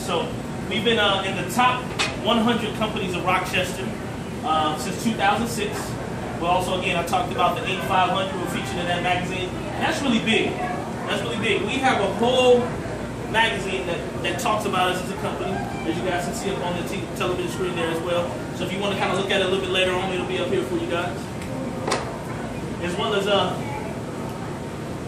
So we've been in the top 100 companies of Rochester since 2006. Well, also, again, I talked about the Inc. 500. We're featured in that magazine. And that's really big. That's really big. We have a whole magazine that talks about us as a company, as you guys can see up on the television screen there as well. So if you want to kind of look at it a little bit later on, it'll be up here for you guys. As well as,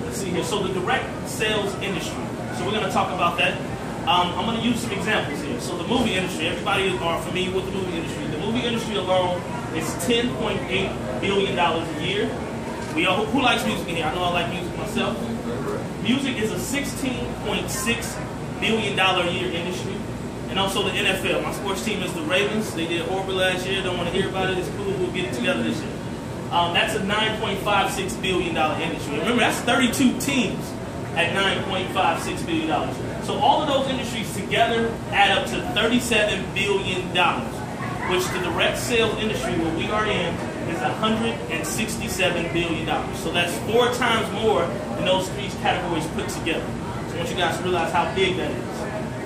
let's see here. So the direct sales industry. So we're going to talk about that. I'm going to use some examples here. So the movie industry, everybody are familiar with the movie industry. The movie industry alone is $10.8 billion a year. Who likes music in here? I know I like music myself. Music is a $16.6 billion a year industry. And also the NFL. My sports team is the Ravens. They did horrible last year. Don't want to hear about it. It's cool. We'll get it together this year. That's a $9.56 billion industry. Remember, that's 32 teams at $9.56 billion. So all of those industries together add up to $37 billion, which the direct sales industry, where we are in, is $167 billion. So that's 4 times more than those 3 categories put together. So I want you guys to realize how big that is.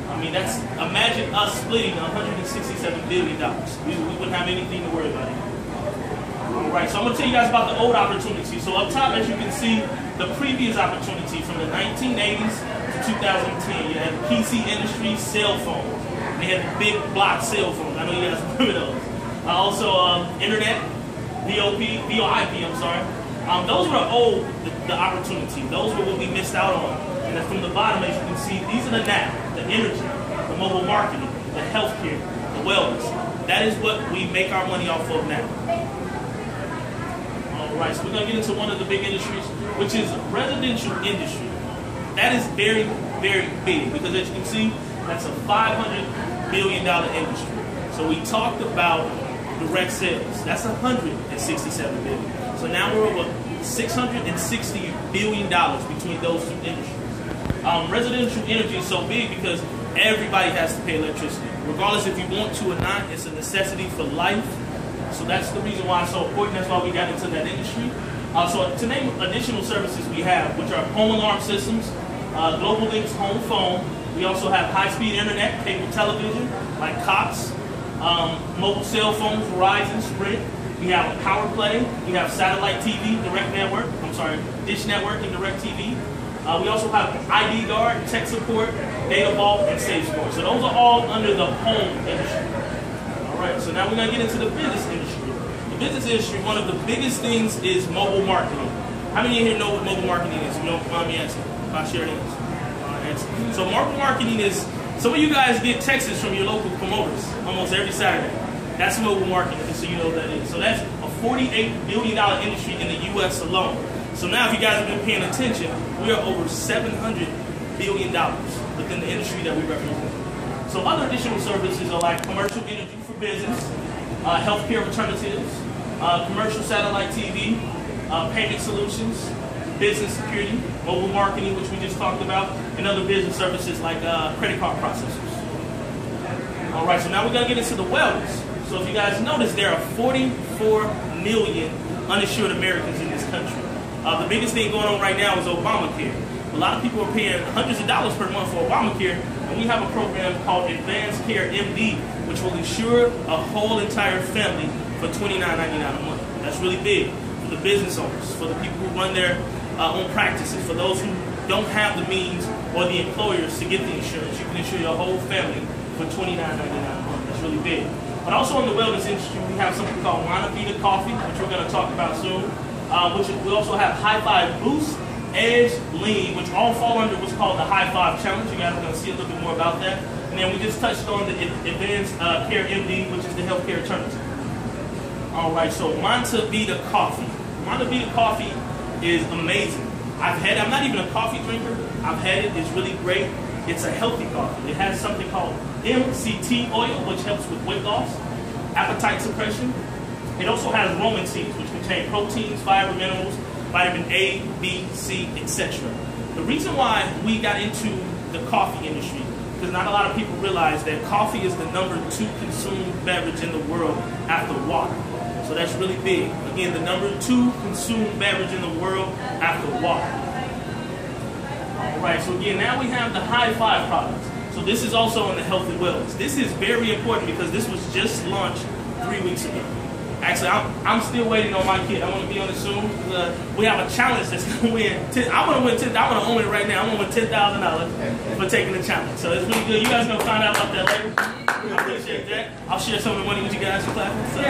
I mean, imagine us splitting $167 billion. We wouldn't have anything to worry about anymore. All right, so I'm going to tell you guys about the old opportunity. So up top, as you can see, the previous opportunity from the 1980s to 2010. You had PC industry, cell phones. They had big block cell phones. I know you guys remember those. Also, internet, VoIP, I'm sorry. Those were old, the opportunity. Those were what we missed out on. And then from the bottom, as you can see, these are the now, the energy, the mobile marketing, the healthcare, the wellness. That is what we make our money off of now. All right, so we're going to get into one of the big industries, which is residential industry. That is very, very big because, as you can see, that's a $500 billion industry. So we talked about direct sales. That's $167 billion. So now we're over $660 billion between those 2 industries. Residential energy is so big because everybody has to pay electricity. Regardless if you want to or not, it's a necessity for life. So that's the reason why it's so important. That's why we got into that industry. So to name additional services we have, which are home alarm systems, Global Link's home phone. We also have high-speed internet, cable television, like Cox, mobile cell phones, Verizon, Sprint. We have a Power Play. We have satellite TV, direct network. Dish Network and Direct TV. We also have ID Guard, tech support, Data Vault, and Safe Score. So those are all under the home industry. All right. So now we're gonna get into the business industry. The business industry, one of the biggest things is mobile marketing. How many of you here know what mobile marketing is? You don't mind me asking. If I share hands. So mobile marketing is, some of you guys get texts from your local promoters almost every Saturday. That's mobile marketing, just so you know what that is. So that's a $48 billion industry in the U.S. alone. So now if you guys have been paying attention, we are over $700 billion within the industry that we represent. So other additional services are like commercial energy for business, healthcare alternatives, commercial satellite TV, payment solutions, business security, mobile marketing, which we just talked about, and other business services like credit card processors. All right, so now we're going to get into the wellness. So if you guys notice, there are 44 million uninsured Americans in this country. The biggest thing going on right now is Obamacare. A lot of people are paying hundreds of dollars per month for Obamacare, and we have a program called Advanced Care MD, which will insure a whole entire family for $29.99 a month. That's really big for the business owners, for the people who run their own practices, for those who don't have the means or the employers to get the insurance. You can insure your whole family for $29.99 a month. That's really big. But also in the wellness industry, we have something called Montevita Coffee, which we're going to talk about soon. We also have High Five Boost, Edge, Lean, which all fall under what's called the High Five Challenge. You guys are going to see a little bit more about that. And then we just touched on the Advanced Care MD, which is the healthcare alternative. All right, so Montevita Coffee. Montevita Coffee is amazing. I'm not even a coffee drinker. I've had it. It's really great. It's a healthy coffee. It has something called MCT oil, which helps with weight loss, appetite suppression. It also has romaine seeds, which contain proteins, fiber, minerals, vitamin A, B, C, etc. The reason why we got into the coffee industry, because not a lot of people realize that coffee is the #2 consumed beverage in the world after water. So that's really big. Again, the #2 consumed beverage in the world after water. All right, so again, now we have the High Five products. So this is also on the health and wellness. This is very important because this was just launched 3 weeks ago. Actually, I'm still waiting on my kid. I want to be on it soon. We have a challenge that's going to win. I want to win 10. I want to own it right now. I want to win $10,000 for taking the challenge. So it's really good. You guys are going to find out about that later. I appreciate that. I'll share some of the money with you guys for clapping. So.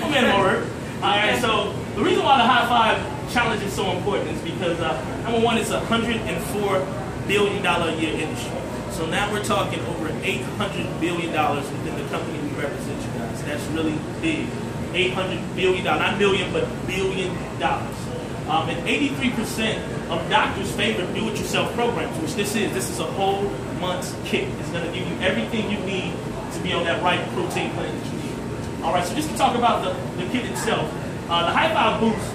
I'm in more. All right. So the reason why the high five challenge is so important is because number one, it's a $104 billion a year industry. So now we're talking over $800 billion within the company we represent, you guys. That's really big. $800 billion, not million, but $1 billion. And 83% of doctors favor do-it-yourself programs, which this is. This is a whole month's kit. It's going to give you everything you need to be on that right protein plan that you need. All right, so just to talk about the kit itself, the High Five Boost,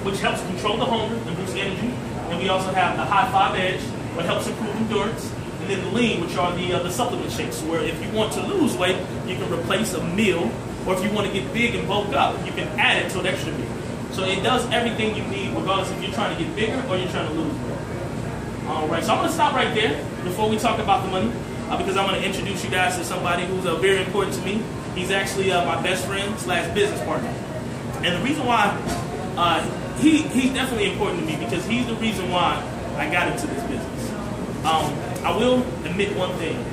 which helps control the hunger and boost energy. And we also have the High Five Edge, which helps improve endurance. And then the lean, which are the supplement shakes, where if you want to lose weight, you can replace a meal, or if you want to get big and bulk up, you can add it to an extra meal. So it does everything you need, regardless if you're trying to get bigger or you're trying to lose weight. All right, so I'm going to stop right there before we talk about the money, because I'm going to introduce you guys to somebody who's very important to me. He's actually my best friend / business partner. And the reason why he's definitely important to me, because he's the reason why I got into this business. I will admit one thing.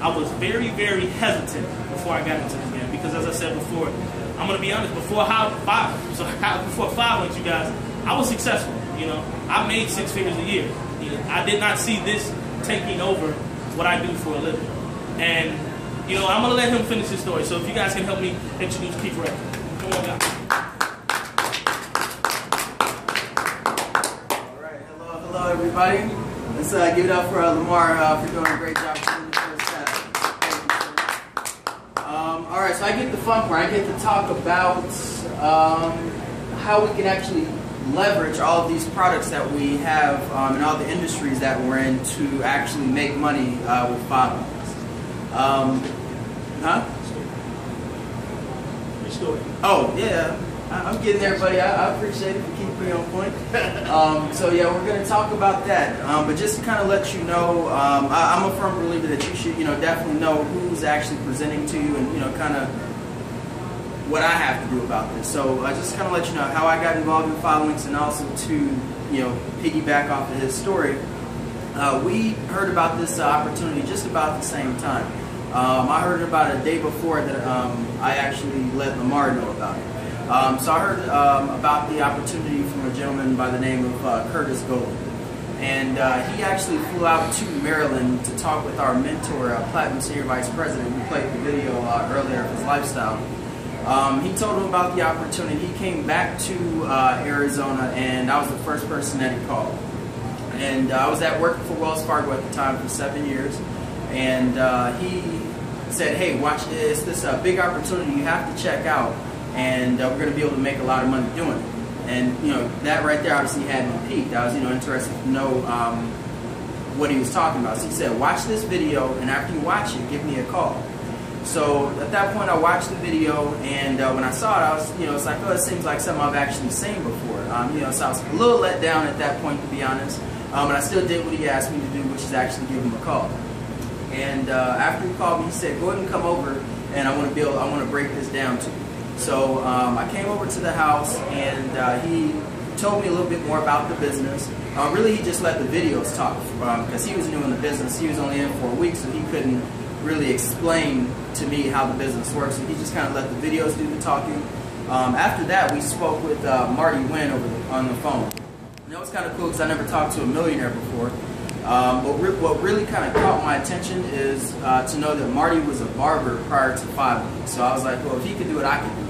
I was very, very hesitant before I got into this game because, as I said before, I'm going to be honest, before before 5 months, you guys, I was successful. You know, I made 6 figures a year. You know, I did not see this taking over what I do for a living. And, you know, I'm going to let him finish his story. So if you guys can help me introduce Keith Ray. Come on, guys. All right, hello, everybody. Let's give it up for LaMar for doing a great job. All right, so I get the fun part. I get to talk about how we can actually leverage all of these products that we have and all the industries that we're in to actually make money with Five. Oh, yeah. I'm getting there, buddy. I appreciate it for keeping me on point. So yeah, we're going to talk about that. But just to kind of let you know, I'm a firm believer that you should, definitely know who's actually presenting to you, and kind of what I have to do about this. So just kind of let you know how I got involved in Five Links, and also to piggyback off of his story. We heard about this opportunity just about the same time. I heard about it a day before that I actually let LaMar know about it. So I heard about the opportunity from a gentleman by the name of Curtis Gold. And he actually flew out to Maryland to talk with our mentor, Platinum Senior Vice President, who played the video earlier of his lifestyle. He told him about the opportunity. He came back to Arizona, and I was the first person that he called. And I was at work for Wells Fargo at the time for 7 years. And he said, hey, watch this. This is a big opportunity you have to check out. And we're going to be able to make a lot of money doing it. And that right there obviously had me peaked. I was interested to know what he was talking about. So he said, watch this video, and after you watch it, give me a call. So at that point, I watched the video, and when I saw it, I was, it's like, oh, it seems like something I've actually seen before. So I was a little let down at that point, to be honest. But I still did what he asked me to do, which is actually give him a call. And after he called me, he said, go ahead and come over, and I want to break this down to you. So I came over to the house, and he told me a little bit more about the business. Really, he just let the videos talk, because he was new in the business. He was only in for a week, so he couldn't really explain to me how the business works. So he just kind of let the videos do the talking. After that, we spoke with Marty Wynn on the phone. And that was kind of cool, because I never talked to a millionaire before. What really kind of caught my attention is to know that Marty was a barber prior to Five. So I was like, well, if he could do it, I can do it.